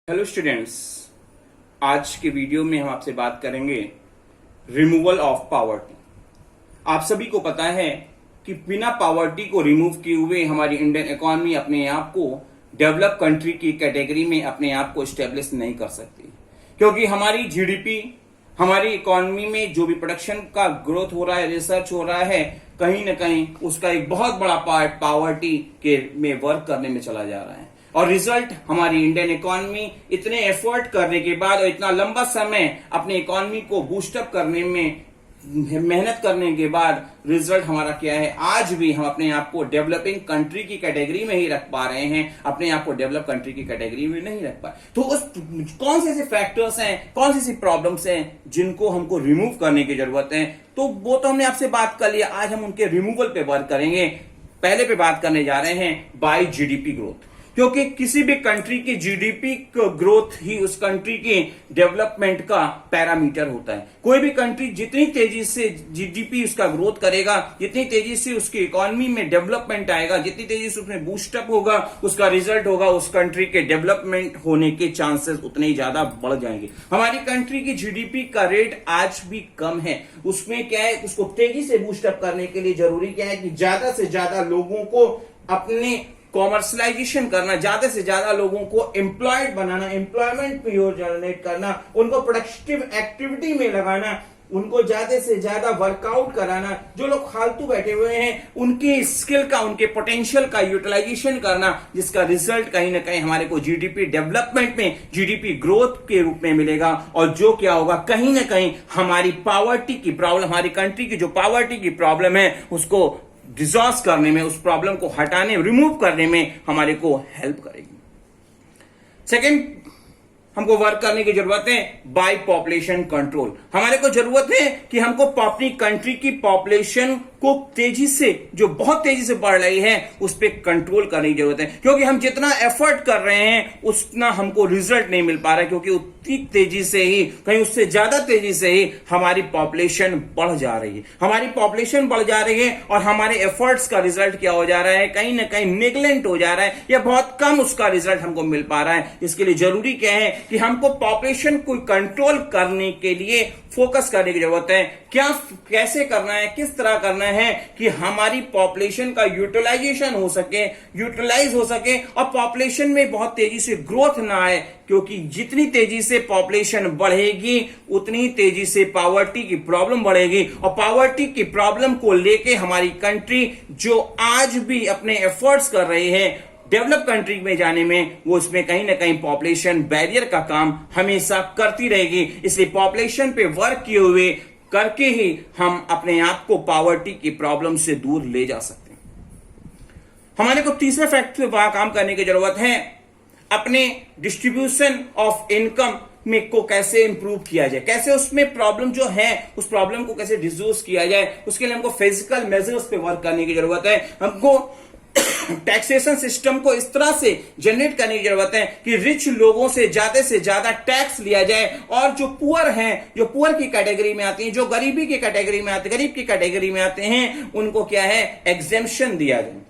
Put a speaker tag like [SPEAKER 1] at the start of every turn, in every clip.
[SPEAKER 1] Hello students, आज के video में हम आपसे बात करेंगे रिमूवल ऑफ पॉवर्टी। आप सभी को पता है कि बिना पॉवर्टी को रिमूव किए हुए हमारी इंडियन इकोनॉमी अपने आप को डेवलप कंट्री की कैटेगरी में अपने आप को स्टेब्लिश नहीं कर सकती, क्योंकि हमारी जीडीपी, हमारी इकोनॉमी में जो भी प्रोडक्शन का ग्रोथ हो रहा है, रिसर्च हो रहा है, कहीं ना कहीं उसका एक बहुत बड़ा पार्ट पॉवर्टी के में वर्क करने में चला जा रहा है। और रिजल्ट हमारी इंडियन इकोनॉमी इतने एफर्ट करने के बाद और इतना लंबा समय अपने इकोनॉमी को बूस्टअप करने में मेहनत करने के बाद रिजल्ट हमारा क्या है? आज भी हम अपने आप को डेवलपिंग कंट्री की कैटेगरी में ही रख पा रहे हैं, अपने आप को डेवलप कंट्री की कैटेगरी में नहीं रख पा रहे। तो उस कौन से ऐसे फैक्टर्स हैं, कौन सी ऐसी प्रॉब्लम्स हैं जिनको हमको रिमूव करने की जरूरत है? तो वो तो हमने आपसे बात कर लिया, आज हम उनके रिमूवल पे वर्क करेंगे। पहले पे बात करने जा रहे हैं बाय जीडीपी ग्रोथ, क्योंकि किसी भी कंट्री की जीडीपी ग्रोथ ही उस कंट्री के डेवलपमेंट का पैरामीटर होता है। कोई भी कंट्री जितनी तेजी से जीडीपी उसका ग्रोथ करेगा, जितनी तेजी से उसकी इकोनॉमी में डेवलपमेंट आएगा, जितनी तेजी से उसमें बूस्टअप होगा, उसका रिजल्ट होगा, उस कंट्री के डेवलपमेंट होने के चांसेस उतने ही ज्यादा बढ़ जाएंगे। हमारी कंट्री की जीडीपी का रेट आज भी कम है, उसमें क्या है, उसको तेजी से बूस्टअप करने के लिए जरूरी क्या है कि ज्यादा से ज्यादा लोगों को अपने कॉमर्शलाइजेशन करना, ज्यादा से ज्यादा लोगों को एम्प्लॉयड बनाना, एम्प्लॉयमेंट की ओर जनरेट करना, उनको प्रोडक्टिव एक्टिविटी में लगाना, उनको ज्यादा से ज्यादा वर्कआउट कराना। जो लोग फालतू बैठे हुए हैं उनकी स्किल का, उनके पोटेंशियल का यूटिलाइजेशन करना, जिसका रिजल्ट कहीं ना कहीं हमारे को जीडीपी डेवलपमेंट में, जीडीपी ग्रोथ के रूप में मिलेगा। और जो क्या होगा, कहीं ना कहीं हमारी पॉवर्टी की प्रॉब्लम, हमारी कंट्री की जो पॉवर्टी की प्रॉब्लम है उसको डिसॉल्व करने में, उस प्रॉब्लम को हटाने, रिमूव करने में हमारे को हेल्प करेगी। सेकंड, हमको वर्क करने की जरूरत है बाय पॉपुलेशन कंट्रोल। हमारे को जरूरत है कि हमको अपनी कंट्री की पॉपुलेशन को तेजी से, जो बहुत तेजी से बढ़ रही है, उस पर कंट्रोल करने की जरूरत है, क्योंकि हम जितना एफर्ट कर रहे हैं उतना हमको रिजल्ट नहीं मिल पा रहा है, क्योंकि उतनी तेजी से ही, कहीं उससे ज्यादा तेजी से ही हमारी पॉपुलेशन बढ़ जा रही है। हमारी पॉपुलेशन बढ़ जा रही है और हमारे एफर्ट्स का रिजल्ट क्या हो जा रहा है, कहीं ना कहीं नेग्लेक्ट हो जा रहा है, या बहुत कम उसका रिजल्ट हमको मिल पा रहा है। इसके लिए जरूरी क्या है कि हमको पॉपुलेशन को कंट्रोल करने के लिए फोकस करने की जरूरत है। क्या, कैसे करना है, किस तरह करना है कि हमारी पॉपुलेशन का यूटिलाइजेशन हो सके, यूटिलाइज हो सके, और पॉपुलेशन में बहुत तेजी से ग्रोथ ना आए, क्योंकि जितनी तेजी से पॉपुलेशन बढ़ेगी उतनी तेजी से पॉवर्टी की प्रॉब्लम बढ़ेगी। और पॉवर्टी की प्रॉब्लम को लेके हमारी कंट्री जो आज भी अपने एफर्ट्स कर रही है डेवलप कंट्री में जाने में, वो उसमें कहीं ना कहीं पॉपुलेशन बैरियर का काम हमेशा करती रहेगी। इसलिए पॉपुलेशन पे वर्क किए हुए करके ही हम अपने आप को पॉवर्टी की प्रॉब्लम से दूर ले जा सकते हैं। हमारे को तीसरे फैक्टर पे वहां काम करने की जरूरत है, अपने डिस्ट्रीब्यूशन ऑफ इनकम में को कैसे इंप्रूव किया जाए, कैसे उसमें प्रॉब्लम जो है उस प्रॉब्लम को कैसे रिड्यूस किया जाए। उसके लिए हमको फिजिकल मेजर्स पे वर्क करने की जरूरत है। हमको टैक्सेशन सिस्टम को इस तरह से जनरेट करने की जरूरत है कि रिच लोगों से ज्यादा टैक्स लिया जाए, और जो पुअर हैं, जो पुअर की कैटेगरी में आते हैं, जो गरीबी की कैटेगरी में आते, गरीब की कैटेगरी में आते हैं, उनको क्या है, एग्जेम्पशन दिया जाए।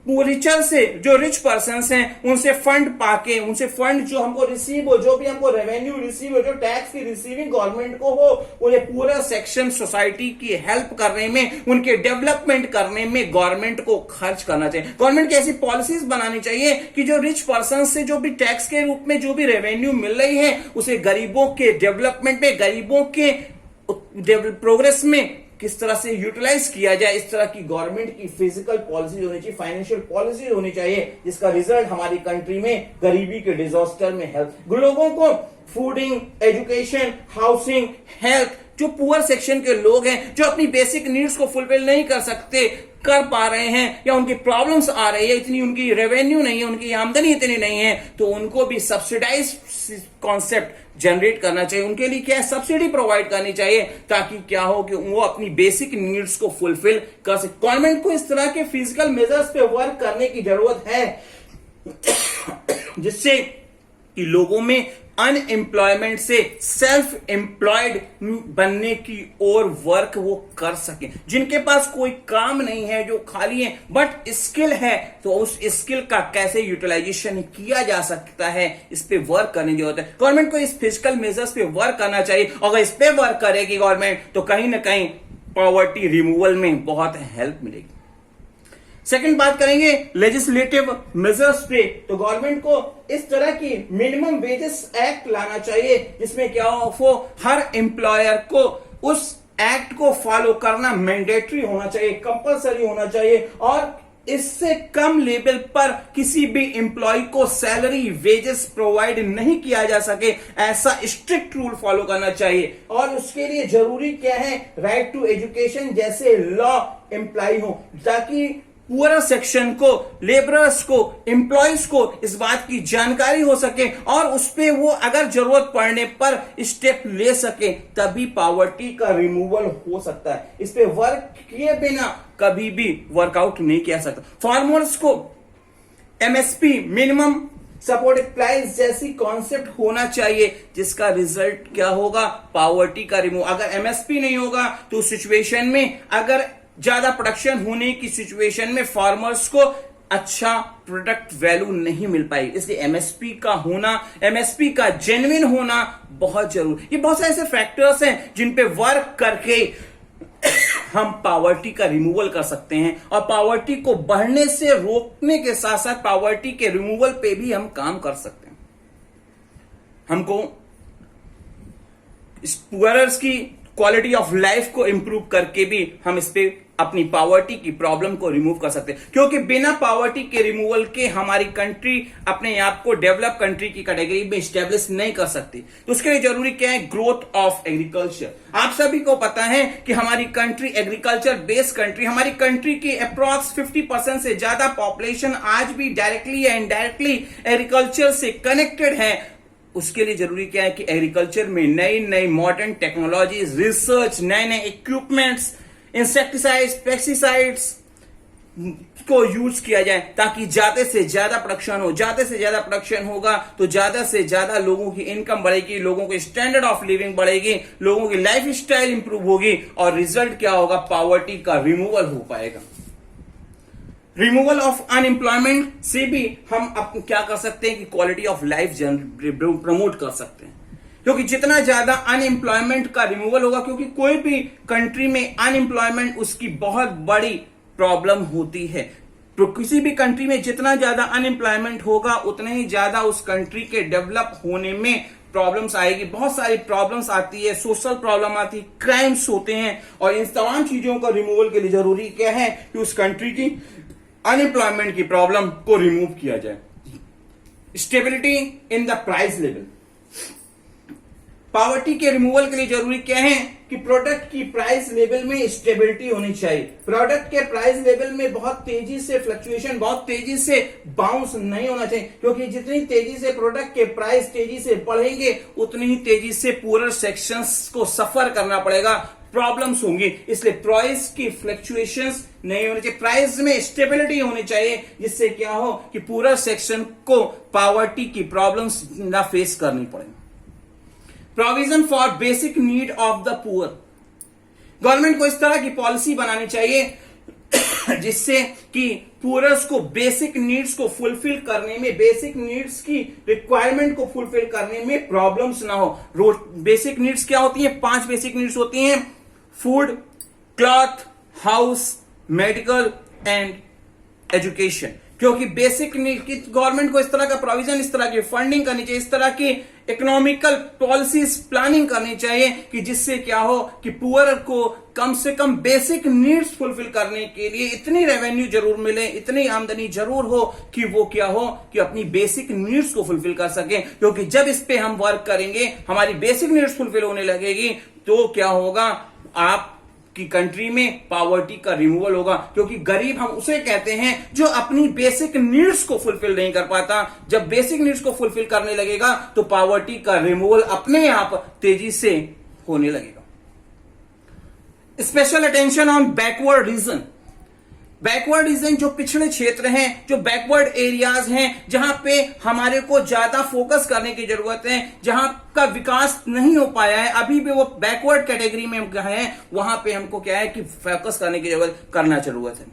[SPEAKER 1] रिचर से, जो रिच पर्सन हैं, उनसे फंड पाके, उनसे फंड जो हमको रिसीव हो, जो भी हमको रेवेन्यू रिसीव हो, जो टैक्स की रिसीविंग गवर्नमेंट को हो, उन्हें पूरा सेक्शन सोसाइटी की हेल्प करने में, उनके डेवलपमेंट करने में गवर्नमेंट को खर्च करना चाहिए। गवर्नमेंट की ऐसी पॉलिसीज बनानी चाहिए कि जो रिच पर्सन से जो भी टैक्स के रूप में जो भी रेवेन्यू मिल रही है, उसे गरीबों के डेवलपमेंट में, गरीबों के प्रोग्रेस में किस तरह से यूटिलाइज किया जाए, इस तरह की गवर्नमेंट की फिजिकल पॉलिसी होनी चाहिए, फाइनेंशियल पॉलिसी होनी चाहिए, जिसका रिजल्ट हमारी कंट्री में गरीबी के डिजास्टर में हेल्प, लोगों को फूडिंग, एजुकेशन, हाउसिंग, हेल्थ, जो पुअर सेक्शन के लोग हैं, जो अपनी बेसिक नीड्स को फुलफिल नहीं कर पा रहे हैं, या उनकी प्रॉब्लम्स आ रही है, इतनी उनकी रेवेन्यू नहीं है, उनकी आमदनी इतनी नहीं है, तो उनको भी सब्सिडाइज कॉन्सेप्ट जनरेट करना चाहिए। उनके लिए क्या है, सब्सिडी प्रोवाइड करनी चाहिए, ताकि क्या हो कि वो अपनी बेसिक नीड्स को फुलफिल कर सके। गवर्नमेंट को इस तरह के फिजिकल मेजर्स पे वर्क करने की जरूरत है, जिससे कि लोगों में अनएम्प्लॉयमेंट से सेल्फ एम्प्लॉयड बनने की ओर वर्क वो कर सके। जिनके पास कोई काम नहीं है, जो खाली है बट स्किल है, तो उस स्किल का कैसे यूटिलाइजेशन किया जा सकता है, इस पे वर्क करने की जरूरत है। गवर्नमेंट को इस फिजिकल मेजर्स पे वर्क करना चाहिए। अगर इस पे वर्क करेगी गवर्नमेंट तो कहीं ना कहीं पॉवर्टी रिमूवल में बहुत हेल्प मिलेगी। सेकंड बात करेंगे लेजिस्लेटिव मेजर्स पे, तो गवर्नमेंट को इस तरह की मिनिमम वेजेस एक्ट लाना चाहिए जिसमें क्या हो, हर एम्प्लॉयर को उस एक्ट को फॉलो करना मैंडेटरी होना चाहिए, कंपलसरी होना चाहिए, और इससे कम लेवल पर किसी भी एम्प्लॉय को सैलरी वेजेस प्रोवाइड नहीं किया जा सके, ऐसा स्ट्रिक्ट रूल फॉलो करना चाहिए। और उसके लिए जरूरी क्या है, राइट टू एजुकेशन जैसे लॉ एम्प्लॉय हो, ताकि पूरा सेक्शन को, लेबरर्स को, एम्प्लॉयज को इस बात की जानकारी हो सके और उस पे वो अगर जरूरत पड़ने पर स्टेप ले सके, तभी पॉवर्टी का रिमूवल हो सकता है। इस पे वर्क किए बिना कभी भी वर्कआउट नहीं किया सकता। फार्मर्स को एमएसपी, मिनिमम सपोर्टेड प्राइस जैसी कॉन्सेप्ट होना चाहिए, जिसका रिजल्ट क्या होगा, पॉवर्टी का रिमूव। अगर एमएसपी नहीं होगा तो सिचुएशन में, अगर ज्यादा प्रोडक्शन होने की सिचुएशन में फार्मर्स को अच्छा प्रोडक्ट वैल्यू नहीं मिल पाई। इसलिए एमएसपी का होना, एमएसपी का जेन्युइन होना बहुत जरूरी। ये बहुत सारे ऐसे फैक्टर्स हैं जिन पे वर्क करके हम पॉवर्टी का रिमूवल कर सकते हैं, और पॉवर्टी को बढ़ने से रोकने के साथ साथ पॉवर्टी के रिमूवल पे भी हम काम कर सकते हैं। हमको पुअरर्स की क्वालिटी ऑफ लाइफ को इंप्रूव करके भी हम इस पे अपनी पॉवर्टी की प्रॉब्लम को रिमूव कर सकते हैं, क्योंकि बिना पॉवर्टी के रिमूवल के हमारी कंट्री अपने आप को डेवलप कंट्री की कैटेगरी में स्टेब्लिश नहीं कर सकती। तो उसके लिए जरूरी क्या है, ग्रोथ ऑफ एग्रीकल्चर। आप सभी को पता है कि हमारी कंट्री एग्रीकल्चर बेस्ड कंट्री, हमारी कंट्री की अप्रॉक्स 50% से ज्यादा पॉपुलेशन आज भी डायरेक्टली या इनडायरेक्टली एग्रीकल्चर से कनेक्टेड है। उसके लिए जरूरी क्या है कि एग्रीकल्चर में नई नई मॉडर्न टेक्नोलॉजीज, रिसर्च, नए नए इक्विपमेंट्स, इंसेक्टिसाइड्स, पेस्टिसाइड्स को यूज किया जाए, ताकि ज्यादा से ज्यादा प्रोडक्शन हो। ज्यादा से ज्यादा प्रोडक्शन होगा तो ज्यादा से ज्यादा लोगों की इनकम बढ़ेगी, लोगों की स्टैंडर्ड ऑफ लिविंग बढ़ेगी, लोगों की लाइफ स्टाइल इंप्रूव होगी, और रिजल्ट क्या होगा, पॉवर्टी का रिमूवल हो पाएगा। रिमूवल ऑफ अनएम्प्लॉयमेंट से भी हम क्या कर सकते हैं कि क्वालिटी ऑफ लाइफ प्रमोट कर सकते हैं, क्योंकि जितना ज्यादा अनएम्प्लॉयमेंट का रिमूवल होगा, क्योंकि कोई भी कंट्री में अनएम्प्लॉयमेंट उसकी बहुत बड़ी प्रॉब्लम होती है। तो किसी भी कंट्री में जितना ज्यादा अनएम्प्लॉयमेंट होगा उतने ही ज्यादा उस कंट्री के डेवलप होने में प्रॉब्लम्स आएगी। बहुत सारी प्रॉब्लम्स आती है, सोशल प्रॉब्लम आती है, क्राइम्स होते हैं, और इन तमाम चीजों का रिमूवल के लिए जरूरी क्या है कि उस कंट्री की अनएम्प्लॉयमेंट की प्रॉब्लम को रिमूव किया जाए। Stability in the price level, poverty के रिमूवल के लिए जरूरी क्या है कि प्रोडक्ट की प्राइस लेवल में स्टेबिलिटी होनी चाहिए। प्रोडक्ट के प्राइस लेवल में बहुत तेजी से फ्लक्चुएशन, बहुत तेजी से बाउंस नहीं होना चाहिए, क्योंकि जितनी तेजी से प्रोडक्ट के प्राइस तेजी से बढ़ेंगे उतनी ही तेजी से पूरे सेक्शंस को सफर करना पड़ेगा, प्रॉब्लम्स होंगी। इसलिए प्राइस की फ्लक्चुएशंस नहीं होनी चाहिए, प्राइस में स्टेबिलिटी होनी चाहिए, जिससे क्या हो कि पूरा सेक्शन को पॉवर्टी की प्रॉब्लम्स ना फेस करनी पड़े। Provision for basic need of the poor, government को इस तरह की पॉलिसी बनानी चाहिए जिससे कि पुअर्स को बेसिक नीड्स को फुलफिल करने में, बेसिक नीड्स की रिक्वायरमेंट को फुलफिल करने में प्रॉब्लम्स ना हो। बेसिक नीड्स क्या होती हैं, 5 बेसिक नीड्स होती हैं, food, cloth, house, medical and education. क्योंकि बेसिक नीड की गवर्नमेंट को इस तरह का प्रोविजन, इस तरह की फंडिंग करनी चाहिए, इस तरह की इकोनॉमिकल पॉलिसीज प्लानिंग करनी चाहिए कि जिससे क्या हो कि पुअर को कम से कम बेसिक नीड्स फुलफिल करने के लिए इतनी रेवेन्यू जरूर मिले, इतनी आमदनी जरूर हो कि वो क्या हो कि अपनी बेसिक नीड्स को फुलफिल कर सके। क्योंकि जब इस पे हम वर्क करेंगे, हमारी बेसिक नीड्स फुलफिल होने लगेगी, तो क्या होगा, आप की कंट्री में पॉवर्टी का रिमूवल होगा। क्योंकि गरीब हम उसे कहते हैं जो अपनी बेसिक नीड्स को फुलफिल नहीं कर पाता। जब बेसिक नीड्स को फुलफिल करने लगेगा तो पॉवर्टी का रिमूवल अपने आप तेजी से होने लगेगा। Special attention on backward region, backward region जो पिछड़े क्षेत्र हैं, जो बैकवर्ड एरियाज हैं, जहां पे हमारे को ज्यादा फोकस करने की जरूरत है, जहां का विकास नहीं हो पाया है, अभी भी वो बैकवर्ड कैटेगरी में हम हैं, वहां पे हमको क्या है कि फोकस करने की जरूरत है।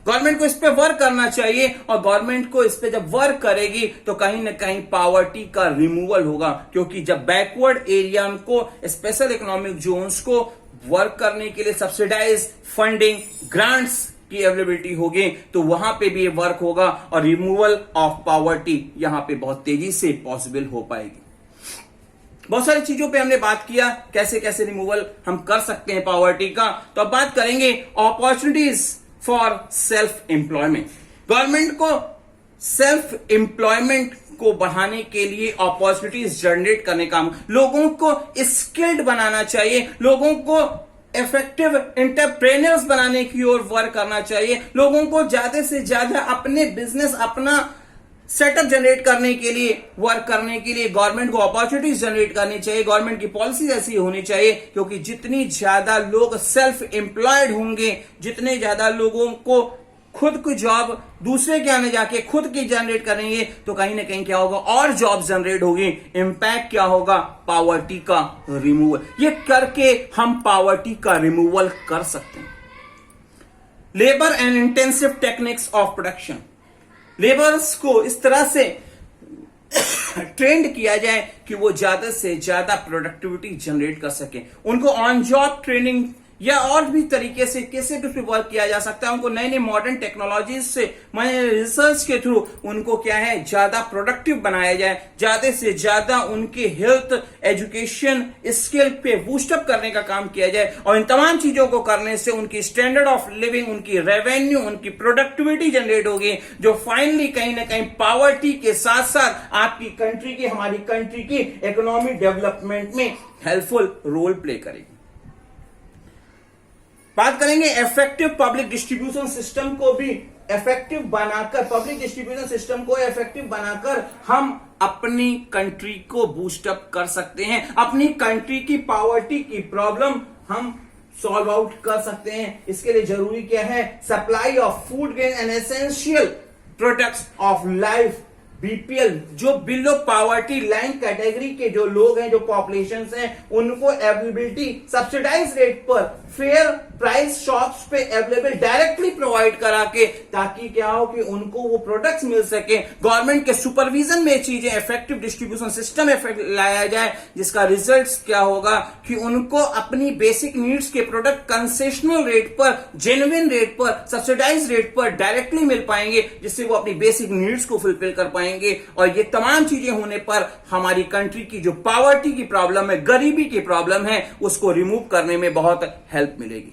[SPEAKER 1] गवर्नमेंट को इस पे वर्क करना चाहिए, और गवर्नमेंट को इस पे जब वर्क करेगी तो कहीं ना कहीं पॉवर्टी का रिमूवल होगा, क्योंकि जब बैकवर्ड एरिया को, स्पेशल इकोनॉमिक जोन्स को वर्क करने के लिए सब्सिडाइज फंडिंग, ग्रांट्स की अवेलेबिलिटी होगी, तो वहां पे भी ये वर्क होगा और रिमूवल ऑफ पॉवर्टी यहां पे बहुत तेजी से पॉसिबल हो पाएगी। बहुत सारी चीजों पे हमने बात किया, कैसे कैसे रिमूवल हम कर सकते हैं पॉवर्टी का। तो अब बात करेंगे opportunities for self employment. Government को सेल्फ एम्प्लॉयमेंट को बढ़ाने के लिए अपॉर्चुनिटीज जनरेट करने का, लोगों को स्किल्ड बनाना चाहिए, लोगों को इफेक्टिव एंटरप्रेन्योर्स बनाने की ओर वर्क करना चाहिए, लोगों को ज्यादा से ज्यादा अपने बिजनेस, अपना सेटअप जनरेट करने के लिए, वर्क करने के लिए गवर्नमेंट को अपॉर्चुनिटीज जनरेट करनी चाहिए। गवर्नमेंट की पॉलिसीज ऐसी होनी चाहिए, क्योंकि जितनी ज्यादा लोग सेल्फ एम्प्लॉयड होंगे, जितने ज्यादा लोगों को खुद की जॉब दूसरे के आने जाके खुद की जनरेट करेंगे, तो कहीं ना कहीं क्या होगा, और जॉब जनरेट होगी। इंपैक्ट क्या होगा, पॉवर्टी का रिमूवल। ये करके हम पॉवर्टी का रिमूवल कर सकते हैं। Labour and intensive techniques of production, labours को इस तरह से ट्रेंड किया जाए कि वो ज्यादा से ज्यादा प्रोडक्टिविटी जनरेट कर सके। उनको ऑन जॉब ट्रेनिंग या और भी तरीके से कैसे भी वर्क किया जा सकता है, उनको नए नए मॉडर्न टेक्नोलॉजीज से, रिसर्च के थ्रू उनको क्या है, ज्यादा प्रोडक्टिव बनाया जाए, ज्यादा से ज्यादा उनके हेल्थ, एजुकेशन, स्किल पे बूस्टअप करने का काम किया जाए। और इन तमाम चीजों को करने से उनकी स्टैंडर्ड ऑफ लिविंग, उनकी रेवेन्यू, उनकी प्रोडक्टिविटी जनरेट होगी, जो फाइनली कहीं ना कहीं पॉवर्टी के साथ साथ आपकी कंट्री की, हमारी कंट्री की इकोनॉमी डेवलपमेंट में हेल्पफुल रोल प्ले करेगी। बात करेंगे इफेक्टिव पब्लिक डिस्ट्रीब्यूशन सिस्टम को भी इफेक्टिव बनाकर, पब्लिक डिस्ट्रीब्यूशन सिस्टम को इफेक्टिव बनाकर हम अपनी कंट्री को बूस्टअप कर सकते हैं। अपनी कंट्री की पॉवर्टी की प्रॉब्लम हम सॉल्व आउट कर सकते हैं। इसके लिए जरूरी क्या है, supply of food grain and essential products of life, BPL, जो बिलो पॉवर्टी लाइन कैटेगरी के जो लोग हैं, जो पॉपुलेशन हैं, उनको अवेलेबिलिटी सब्सिडाइज रेट पर फेयर प्राइस शॉप्स पे अवेलेबल डायरेक्टली प्रोवाइड करा के, ताकि क्या हो कि उनको वो प्रोडक्ट्स मिल सके। गवर्नमेंट के सुपरविजन में चीजें, इफेक्टिव डिस्ट्रीब्यूशन सिस्टम लाया जाए, जिसका रिजल्ट क्या होगा कि उनको अपनी बेसिक नीड्स के प्रोडक्ट कंसेशनल रेट पर, जेन्युइन रेट पर, सब्सिडाइज रेट पर डायरेक्टली मिल पाएंगे, जिससे वो अपनी बेसिक नीड्स को फुलफिल कर पाएंगे। और ये तमाम चीजें होने पर हमारी कंट्री की जो पॉवर्टी की प्रॉब्लम है, गरीबी की प्रॉब्लम है, उसको रिमूव करने में बहुत हेल्प मिलेगी।